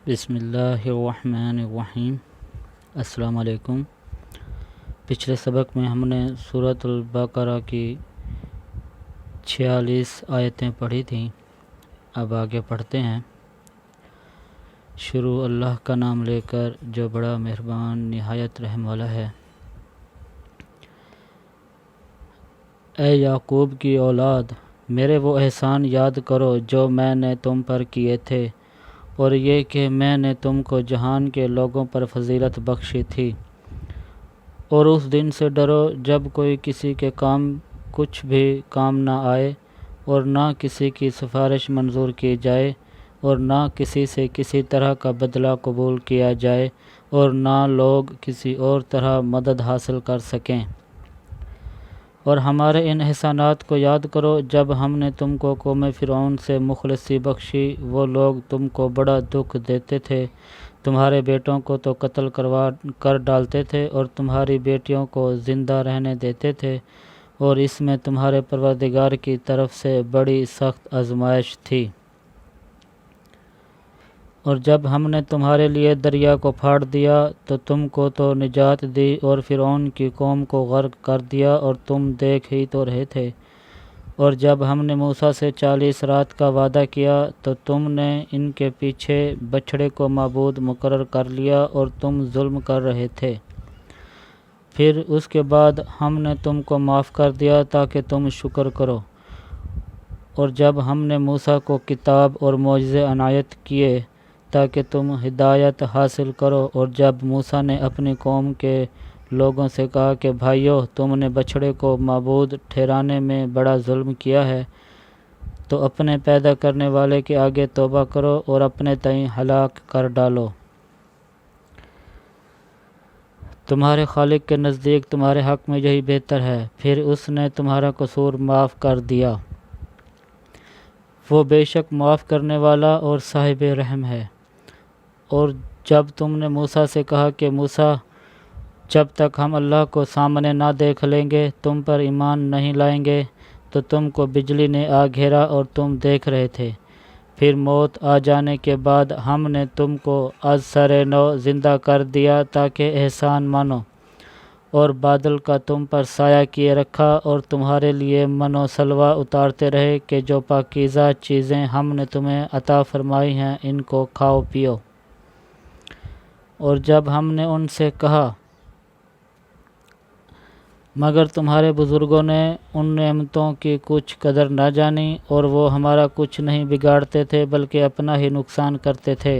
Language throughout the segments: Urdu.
بسم اللہ الرحمن الرحیم۔ السلام علیکم۔ پچھلے سبق میں ہم نے سورۃ البقرہ کی 46 آیتیں پڑھی تھیں۔ اب آگے پڑھتے ہیں۔ شروع اللہ کا نام لے کر جو بڑا مہربان نہایت رحم والا ہے۔ اے یعقوب کی اولاد، میرے وہ احسان یاد کرو جو میں نے تم پر کیے تھے، اور یہ کہ میں نے تم کو جہان کے لوگوں پر فضیلت بخشی تھی۔ اور اس دن سے ڈرو جب کوئی کسی کے کام کچھ بھی کام نہ آئے، اور نہ کسی کی سفارش منظور کی جائے، اور نہ کسی سے کسی طرح کا بدلہ قبول کیا جائے، اور نہ لوگ کسی اور طرح مدد حاصل کر سکیں۔ اور ہمارے ان احسانات کو یاد کرو جب ہم نے تم کو قوم فرعون سے مخلصی بخشی۔ وہ لوگ تم کو بڑا دکھ دیتے تھے، تمہارے بیٹوں کو تو قتل کر ڈالتے تھے، اور تمہاری بیٹیوں کو زندہ رہنے دیتے تھے، اور اس میں تمہارے پروردگار کی طرف سے بڑی سخت آزمائش تھی۔ اور جب ہم نے تمہارے لیے دریا کو پھاڑ دیا تو تم کو تو نجات دی، اور فرعون کی قوم کو غرق کر دیا، اور تم دیکھ ہی تو رہے تھے۔ اور جب ہم نے موسیٰ سے 40 رات کا وعدہ کیا تو تم نے ان کے پیچھے بچھڑے کو معبود مقرر کر لیا، اور تم ظلم کر رہے تھے۔ پھر اس کے بعد ہم نے تم کو معاف کر دیا تاکہ تم شکر کرو۔ اور جب ہم نے موسیٰ کو کتاب اور معجزے عنایت کیے تاکہ تم ہدایت حاصل کرو، اور جب موسیٰ نے اپنی قوم کے لوگوں سے کہا کہ بھائیو، تم نے بچھڑے کو معبود ٹھہرانے میں بڑا ظلم کیا ہے، تو اپنے پیدا کرنے والے کے آگے توبہ کرو اور اپنے تئیں ہلاک کر ڈالو۔ تمہارے خالق کے نزدیک تمہارے حق میں یہی بہتر ہے، پھر اس نے تمہارا قصور معاف کر دیا۔ وہ بے شک معاف کرنے والا اور صاحب رحم ہے۔ اور جب تم نے موسیٰ سے کہا کہ موسیٰ، جب تک ہم اللہ کو سامنے نہ دیکھ لیں گے تم پر ایمان نہیں لائیں گے، تو تم کو بجلی نے آ گھیرا اور تم دیکھ رہے تھے۔ پھر موت آ جانے کے بعد ہم نے تم کو از سر نو زندہ کر دیا تاکہ احسان مانو، اور بادل کا تم پر سایہ کیے رکھا، اور تمہارے لیے من و سلوہ اتارتے رہے کہ جو پاکیزہ چیزیں ہم نے تمہیں عطا فرمائی ہیں ان کو کھاؤ پیو۔ اور جب ہم نے ان سے کہا مگر تمہارے بزرگوں نے ان نعمتوں کی کچھ قدر نہ جانی، اور وہ ہمارا کچھ نہیں بگاڑتے تھے بلکہ اپنا ہی نقصان کرتے تھے۔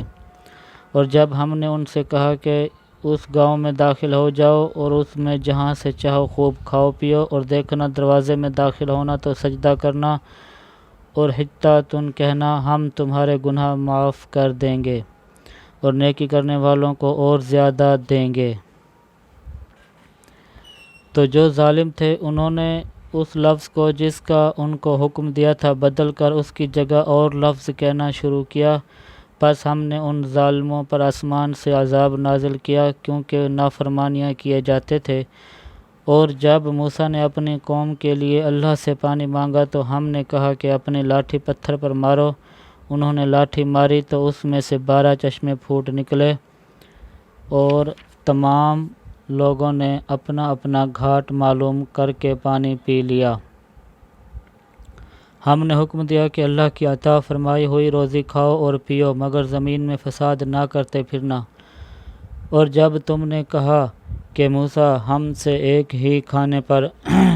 اور جب ہم نے ان سے کہا کہ اس گاؤں میں داخل ہو جاؤ، اور اس میں جہاں سے چاہو خوب کھاؤ پیو، اور دیکھنا دروازے میں داخل ہونا تو سجدہ کرنا، اور حطۃ کہنا، ہم تمہارے گناہ معاف کر دیں گے اور نیکی کرنے والوں کو اور زیادہ دیں گے۔ تو جو ظالم تھے انہوں نے اس لفظ کو جس کا ان کو حکم دیا تھا بدل کر اس کی جگہ اور لفظ کہنا شروع کیا۔ پس ہم نے ان ظالموں پر آسمان سے عذاب نازل کیا کیونکہ نافرمانیاں کیے جاتے تھے۔ اور جب موسیٰ نے اپنی قوم کے لیے اللہ سے پانی مانگا تو ہم نے کہا کہ اپنی لاٹھی پتھر پر مارو۔ انہوں نے لاٹھی ماری تو اس میں سے 12 چشمے پھوٹ نکلے، اور تمام لوگوں نے اپنا اپنا گھاٹ معلوم کر کے پانی پی لیا۔ ہم نے حکم دیا کہ اللہ کی عطا فرمائی ہوئی روزی کھاؤ اور پیو، مگر زمین میں فساد نہ کرتے پھرنا۔ اور جب تم نے کہا کہ موسیٰ، ہم سے ایک ہی کھانے پر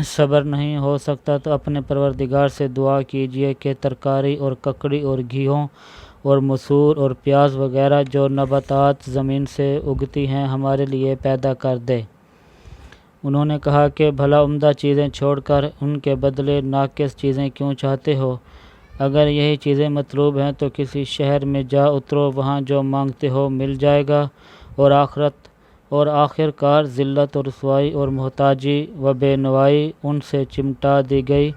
صبر نہیں ہو سکتا، تو اپنے پروردگار سے دعا کیجیے کہ ترکاری اور ککڑی اور گیہوں اور مسور اور پیاز وغیرہ جو نباتات زمین سے اگتی ہیں ہمارے لیے پیدا کر دے۔ انہوں نے کہا کہ بھلا عمدہ چیزیں چھوڑ کر ان کے بدلے ناقص چیزیں کیوں چاہتے ہو؟ اگر یہی چیزیں مطلوب ہیں تو کسی شہر میں جا اترو، وہاں جو مانگتے ہو مل جائے گا، اور آخر کار ذلت اور رسوائی اور محتاجی و بے نوائی ان سے چمٹا دی گئی،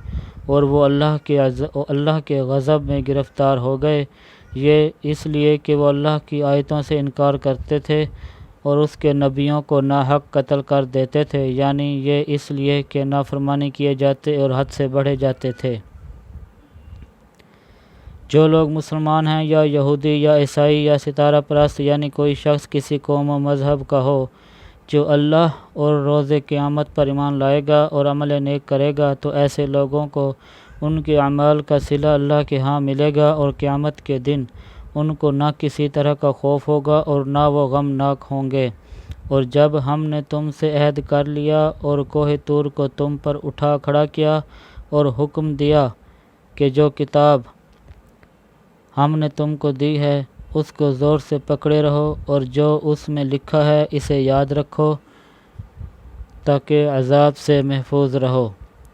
اور وہ اللہ کے غضب میں گرفتار ہو گئے۔ یہ اس لیے کہ وہ اللہ کی آیتوں سے انکار کرتے تھے اور اس کے نبیوں کو ناحق قتل کر دیتے تھے، یعنی یہ اس لیے کہ نافرمانی کیے جاتے اور حد سے بڑھے جاتے تھے۔ جو لوگ مسلمان ہیں یا یہودی یا عیسائی یا ستارہ پرست یعنی کوئی شخص کسی قوم و مذہب کا ہو، جو اللہ اور روز قیامت پر ایمان لائے گا اور عمل نیک کرے گا تو ایسے لوگوں کو ان کے اعمال کا صلہ اللہ کے ہاں ملے گا، اور قیامت کے دن ان کو نہ کسی طرح کا خوف ہوگا اور نہ وہ غمناک ہوں گے۔ اور جب ہم نے تم سے عہد کر لیا اور کوہ طور کو تم پر اٹھا کھڑا کیا اور حکم دیا کہ جو کتاب ہم نے تم کو دی ہے اس کو زور سے پکڑے رہو، اور جو اس میں لکھا ہے اسے یاد رکھو تاکہ عذاب سے محفوظ رہو،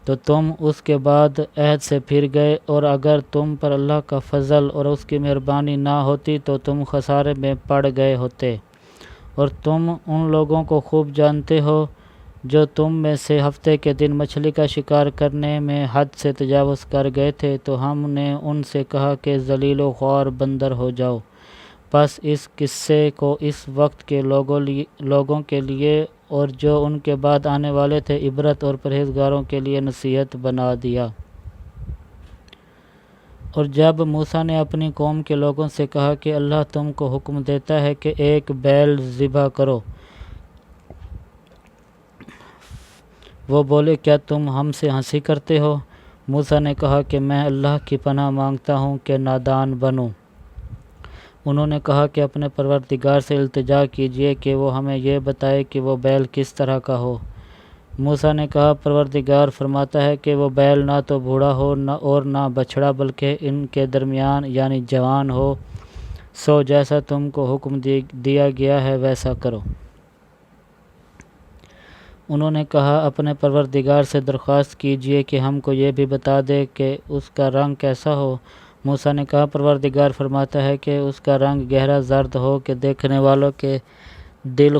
تو تم اس کے بعد عہد سے پھر گئے، اور اگر تم پر اللہ کا فضل اور اس کی مہربانی نہ ہوتی تو تم خسارے میں پڑ گئے ہوتے۔ اور تم ان لوگوں کو خوب جانتے ہو جو تم میں سے ہفتے کے دن مچھلی کا شکار کرنے میں حد سے تجاوز کر گئے تھے، تو ہم نے ان سے کہا کہ ذلیل و خوار بندر ہو جاؤ۔ پس اس قصے کو اس وقت کے لوگوں کے لیے اور جو ان کے بعد آنے والے تھے عبرت اور پرہیزگاروں کے لیے نصیحت بنا دیا۔ اور جب موسیٰ نے اپنی قوم کے لوگوں سے کہا کہ اللہ تم کو حکم دیتا ہے کہ ایک بیل ذبح کرو، وہ بولے کیا تم ہم سے ہنسی کرتے ہو؟ موسیٰ نے کہا کہ میں اللہ کی پناہ مانگتا ہوں کہ نادان بنوں۔ انہوں نے کہا کہ اپنے پروردگار سے التجا کیجیے کہ وہ ہمیں یہ بتائے کہ وہ بیل کس طرح کا ہو۔ موسیٰ نے کہا پروردگار فرماتا ہے کہ وہ بیل نہ تو بوڑھا ہو اور نہ بچھڑا بلکہ ان کے درمیان یعنی جوان ہو، سو جیسا تم کو حکم دیا گیا ہے ویسا کرو۔ انہوں نے کہا اپنے پروردگار سے درخواست کیجیے کہ ہم کو یہ بھی بتا دے کہ اس کا رنگ کیسا ہو۔ موسیٰ نے کہا پروردگار فرماتا ہے کہ اس کا رنگ گہرا زرد ہو کہ دیکھنے والوں کے دل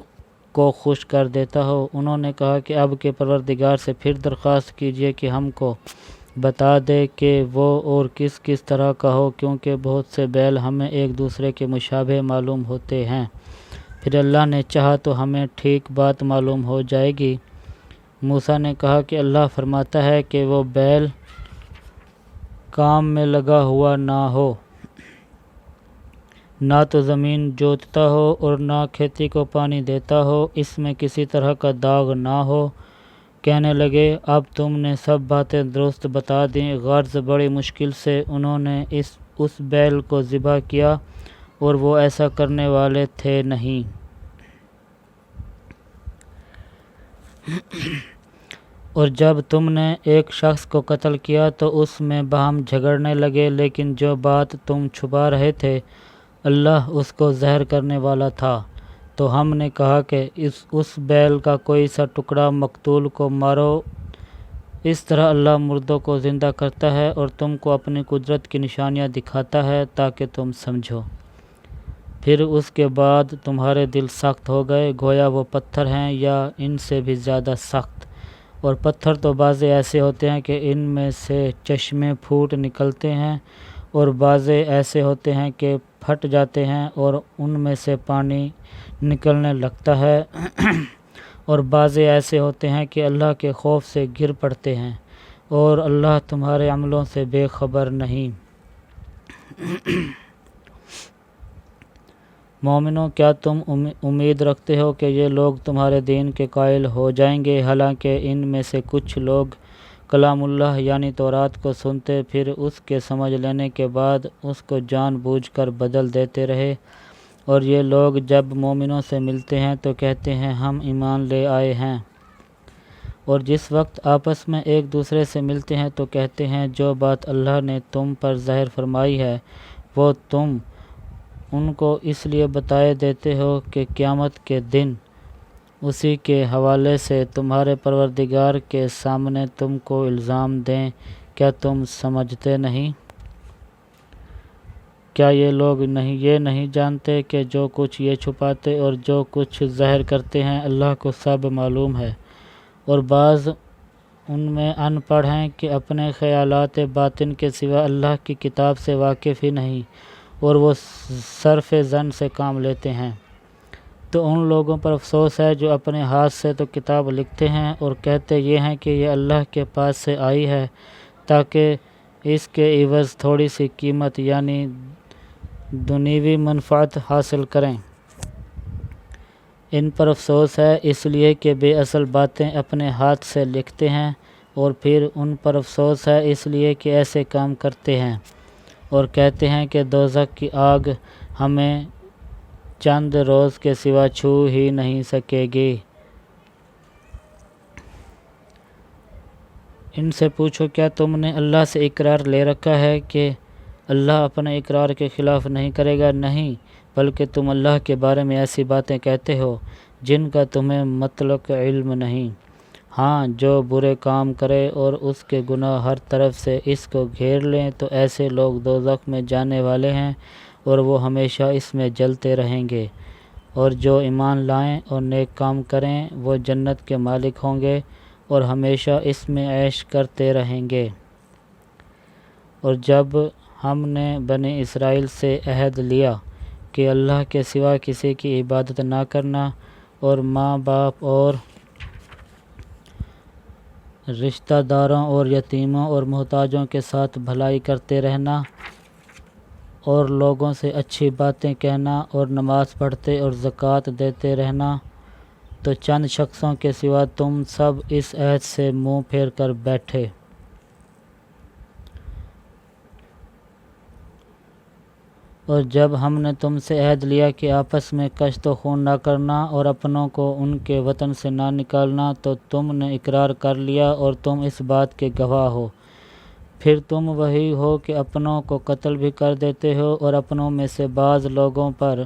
کو خوش کر دیتا ہو۔ انہوں نے کہا کہ اب کے پروردگار سے پھر درخواست کیجیے کہ ہم کو بتا دے کہ وہ اور کس کس طرح کا ہو، کیونکہ بہت سے بیل ہمیں ایک دوسرے کے مشابہ معلوم ہوتے ہیں، پھر اللہ نے چاہا تو ہمیں ٹھیک بات معلوم ہو جائے گی۔ موسیٰ نے کہا کہ اللہ فرماتا ہے کہ وہ بیل کام میں لگا ہوا نہ ہو، نہ تو زمین جوتتا ہو اور نہ کھیتی کو پانی دیتا ہو، اس میں کسی طرح کا داغ نہ ہو۔ کہنے لگے اب تم نے سب باتیں درست بتا دیں۔ غرض بڑی مشکل سے انہوں نے اس بیل کو ذبح کیا اور وہ ایسا کرنے والے تھے نہیں۔ اور جب تم نے ایک شخص کو قتل کیا تو اس میں باہم جھگڑنے لگے، لیکن جو بات تم چھپا رہے تھے اللہ اس کو ظاہر کرنے والا تھا، تو ہم نے کہا کہ اس بیل کا کوئی سا ٹکڑا مقتول کو مارو۔ اس طرح اللہ مردوں کو زندہ کرتا ہے اور تم کو اپنی قدرت کی نشانیاں دکھاتا ہے تاکہ تم سمجھو۔ پھر اس کے بعد تمہارے دل سخت ہو گئے، گویا وہ پتھر ہیں یا ان سے بھی زیادہ سخت۔ اور پتھر تو بعضے ایسے ہوتے ہیں کہ ان میں سے چشمے پھوٹ نکلتے ہیں، اور بعضے ایسے ہوتے ہیں کہ پھٹ جاتے ہیں اور ان میں سے پانی نکلنے لگتا ہے، اور بعضے ایسے ہوتے ہیں کہ اللہ کے خوف سے گر پڑتے ہیں، اور اللہ تمہارے عملوں سے بے خبر نہیں۔ مومنوں کیا تم امید رکھتے ہو کہ یہ لوگ تمہارے دین کے قائل ہو جائیں گے، حالانکہ ان میں سے کچھ لوگ کلام اللہ یعنی تورات کو سنتے پھر اس کے سمجھ لینے کے بعد اس کو جان بوجھ کر بدل دیتے رہے، اور یہ لوگ جب مومنوں سے ملتے ہیں تو کہتے ہیں ہم ایمان لے آئے ہیں، اور جس وقت آپس میں ایک دوسرے سے ملتے ہیں تو کہتے ہیں جو بات اللہ نے تم پر ظاہر فرمائی ہے وہ تم ان کو اس لیے بتائے دیتے ہو کہ قیامت کے دن اسی کے حوالے سے تمہارے پروردگار کے سامنے تم کو الزام دیں۔ کیا تم سمجھتے نہیں؟ کیا یہ لوگ یہ نہیں جانتے کہ جو کچھ یہ چھپاتے اور جو کچھ ظاہر کرتے ہیں اللہ کو سب معلوم ہے، اور بعض ان میں ان پڑھ ہیں کہ اپنے خیالات باطن کے سوا اللہ کی کتاب سے واقف ہی نہیں، اور وہ صرف ظن سے کام لیتے ہیں۔ تو ان لوگوں پر افسوس ہے جو اپنے ہاتھ سے تو کتاب لکھتے ہیں اور کہتے یہ ہیں کہ یہ اللہ کے پاس سے آئی ہے تاکہ اس کے عوض تھوڑی سی قیمت یعنی دنیوی منفعت حاصل کریں۔ ان پر افسوس ہے اس لیے کہ بے اصل باتیں اپنے ہاتھ سے لکھتے ہیں، اور پھر ان پر افسوس ہے اس لیے کہ ایسے کام کرتے ہیں اور کہتے ہیں کہ دوزخ کی آگ ہمیں چند روز کے سوا چھو ہی نہیں سکے گی۔ ان سے پوچھو کیا تم نے اللہ سے اقرار لے رکھا ہے کہ اللہ اپنے اقرار کے خلاف نہیں کرے گا؟ نہیں، بلکہ تم اللہ کے بارے میں ایسی باتیں کہتے ہو جن کا تمہیں مطلق علم نہیں۔ ہاں، جو برے کام کرے اور اس کے گناہ ہر طرف سے اس کو گھیر لیں تو ایسے لوگ دوزخ میں جانے والے ہیں اور وہ ہمیشہ اس میں جلتے رہیں گے، اور جو ایمان لائیں اور نیک کام کریں وہ جنت کے مالک ہوں گے اور ہمیشہ اس میں عیش کرتے رہیں گے۔ اور جب ہم نے بنی اسرائیل سے عہد لیا کہ اللہ کے سوا کسی کی عبادت نہ کرنا اور ماں باپ اور رشتہ داروں اور یتیموں اور محتاجوں کے ساتھ بھلائی کرتے رہنا اور لوگوں سے اچھی باتیں کہنا اور نماز پڑھتے اور زکوٰۃ دیتے رہنا، تو چند شخصوں کے سوا تم سب اس عہد سے منہ پھیر کر بیٹھے۔ اور جب ہم نے تم سے عہد لیا کہ آپس میں کشت و خون نہ کرنا اور اپنوں کو ان کے وطن سے نہ نکالنا، تو تم نے اقرار کر لیا اور تم اس بات کے گواہ ہو۔ پھر تم وہی ہو کہ اپنوں کو قتل بھی کر دیتے ہو اور اپنوں میں سے بعض لوگوں پر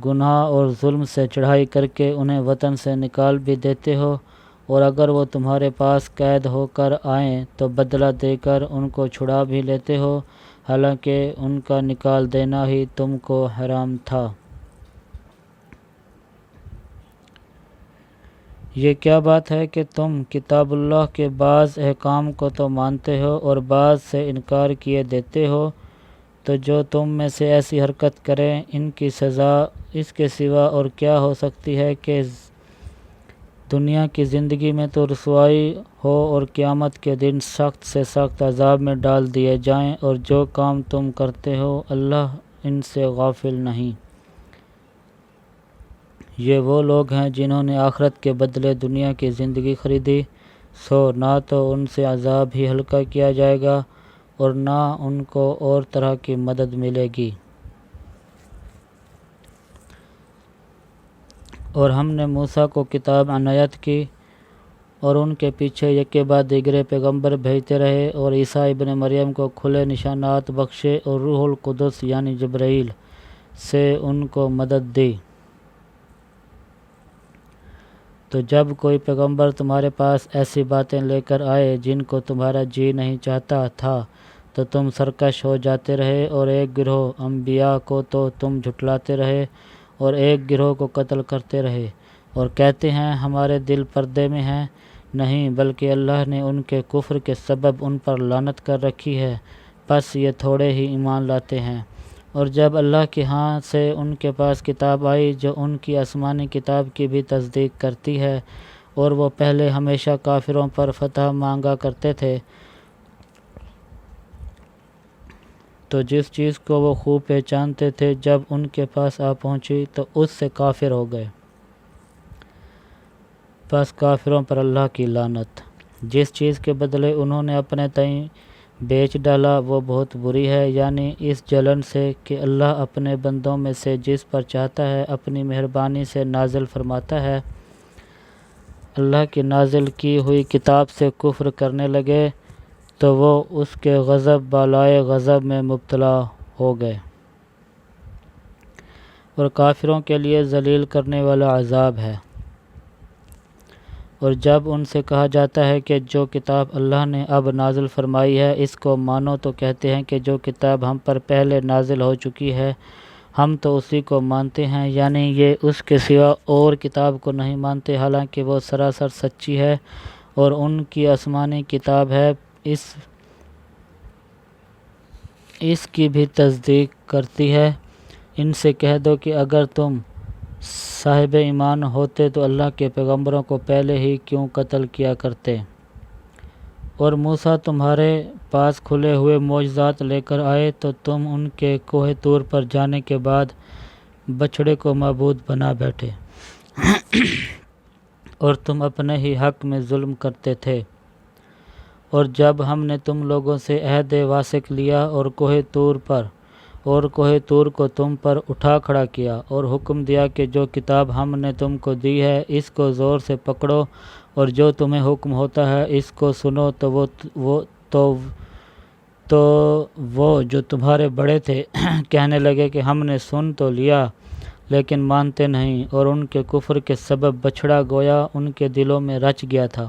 گناہ اور ظلم سے چڑھائی کر کے انہیں وطن سے نکال بھی دیتے ہو، اور اگر وہ تمہارے پاس قید ہو کر آئیں تو بدلہ دے کر ان کو چھڑا بھی لیتے ہو، حالانکہ ان کا نکال دینا ہی تم کو حرام تھا۔ یہ کیا بات ہے کہ تم کتاب اللہ کے بعض احکام کو تو مانتے ہو اور بعض سے انکار کیے دیتے ہو؟ تو جو تم میں سے ایسی حرکت کریں ان کی سزا اس کے سوا اور کیا ہو سکتی ہے کہ دنیا کی زندگی میں تو رسوائی ہو اور قیامت کے دن سخت سے سخت عذاب میں ڈال دیے جائیں، اور جو کام تم کرتے ہو اللہ ان سے غافل نہیں۔ یہ وہ لوگ ہیں جنہوں نے آخرت کے بدلے دنیا کی زندگی خریدی، سو نہ تو ان سے عذاب ہی ہلکا کیا جائے گا اور نہ ان کو اور طرح کی مدد ملے گی۔ اور ہم نے موسیٰ کو کتاب عنایت کی اور ان کے پیچھے یکے بعد دیگرے پیغمبر بھیجتے رہے، اور عیسیٰ ابن مریم کو کھلے نشانات بخشے اور روح القدس یعنی جبرائیل سے ان کو مدد دی۔ تو جب کوئی پیغمبر تمہارے پاس ایسی باتیں لے کر آئے جن کو تمہارا جی نہیں چاہتا تھا تو تم سرکش ہو جاتے رہے، اور ایک گروہ انبیاء کو تو تم جھٹلاتے رہے اور ایک گروہ کو قتل کرتے رہے، اور کہتے ہیں ہمارے دل پردے میں ہیں، نہیں بلکہ اللہ نے ان کے کفر کے سبب ان پر لعنت کر رکھی ہے، پس یہ تھوڑے ہی ایمان لاتے ہیں۔ اور جب اللہ کے ہاں سے ان کے پاس کتاب آئی جو ان کی آسمانی کتاب کی بھی تصدیق کرتی ہے، اور وہ پہلے ہمیشہ کافروں پر فتح مانگا کرتے تھے، تو جس چیز کو وہ خوب پہچانتے تھے جب ان کے پاس آ پہنچی تو اس سے کافر ہو گئے، پس کافروں پر اللہ کی لعنت۔ جس چیز کے بدلے انہوں نے اپنے تئیں بیچ ڈالا وہ بہت بری ہے، یعنی اس جلن سے کہ اللہ اپنے بندوں میں سے جس پر چاہتا ہے اپنی مہربانی سے نازل فرماتا ہے۔ اللہ کی نازل کی ہوئی کتاب سے کفر کرنے لگے تو وہ اس کے غضب بالائے غضب میں مبتلا ہو گئے، اور کافروں کے لیے ذلیل کرنے والا عذاب ہے۔ اور جب ان سے کہا جاتا ہے کہ جو کتاب اللہ نے اب نازل فرمائی ہے اس کو مانو، تو کہتے ہیں کہ جو کتاب ہم پر پہلے نازل ہو چکی ہے ہم تو اسی کو مانتے ہیں، یعنی یہ اس کے سوا اور کتاب کو نہیں مانتے، حالانکہ وہ سراسر سچی ہے اور ان کی آسمانی کتاب ہے اس کی بھی تصدیق کرتی ہے۔ ان سے کہہ دو کہ اگر تم صاحب ایمان ہوتے تو اللہ کے پیغمبروں کو پہلے ہی کیوں قتل کیا کرتے، اور موسیٰ تمہارے پاس کھلے ہوئے معجزات لے کر آئے تو تم ان کے کوہ طور پر جانے کے بعد بچھڑے کو معبود بنا بیٹھے اور تم اپنے ہی حق میں ظلم کرتے تھے۔ اور جب ہم نے تم لوگوں سے عہد واثق لیا اور کوہ طور کو تم پر اٹھا کھڑا کیا اور حکم دیا کہ جو کتاب ہم نے تم کو دی ہے اس کو زور سے پکڑو اور جو تمہیں حکم ہوتا ہے اس کو سنو، تو وہ جو تمہارے بڑے تھے کہنے لگے کہ ہم نے سن تو لیا لیکن مانتے نہیں، اور ان کے کفر کے سبب بچھڑا گویا ان کے دلوں میں رچ گیا تھا۔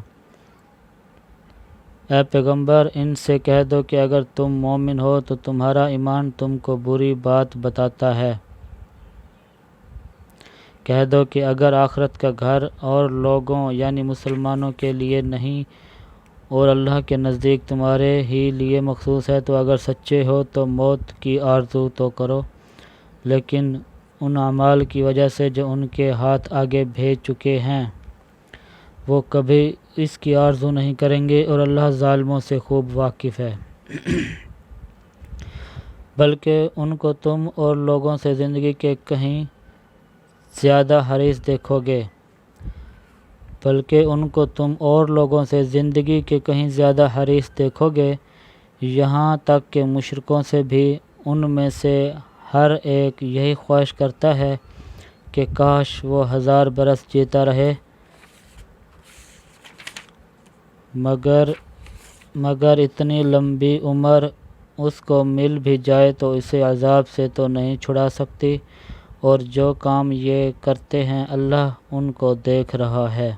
اے پیغمبر، ان سے کہہ دو کہ اگر تم مومن ہو تو تمہارا ایمان تم کو بری بات بتاتا ہے۔ کہہ دو کہ اگر آخرت کا گھر اور لوگوں یعنی مسلمانوں کے لیے نہیں اور اللہ کے نزدیک تمہارے ہی لیے مخصوص ہے تو اگر سچے ہو تو موت کی آرزو تو کرو، لیکن ان اعمال کی وجہ سے جو ان کے ہاتھ آگے بھیج چکے ہیں وہ کبھی اس کی آرزو نہیں کریں گے، اور اللہ ظالموں سے خوب واقف ہے۔ بلکہ ان کو تم اور لوگوں سے زندگی کے کہیں زیادہ حریص دیکھو گے، یہاں تک کہ مشرکوں سے بھی ان میں سے ہر ایک یہی خواہش کرتا ہے کہ کاش وہ 1000 برس جیتا رہے، مگر اتنی لمبی عمر اس کو مل بھی جائے تو اسے عذاب سے تو نہیں چھڑا سکتی، اور جو کام یہ کرتے ہیں اللہ ان کو دیکھ رہا ہے۔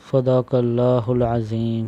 صدق اللہ العظیم۔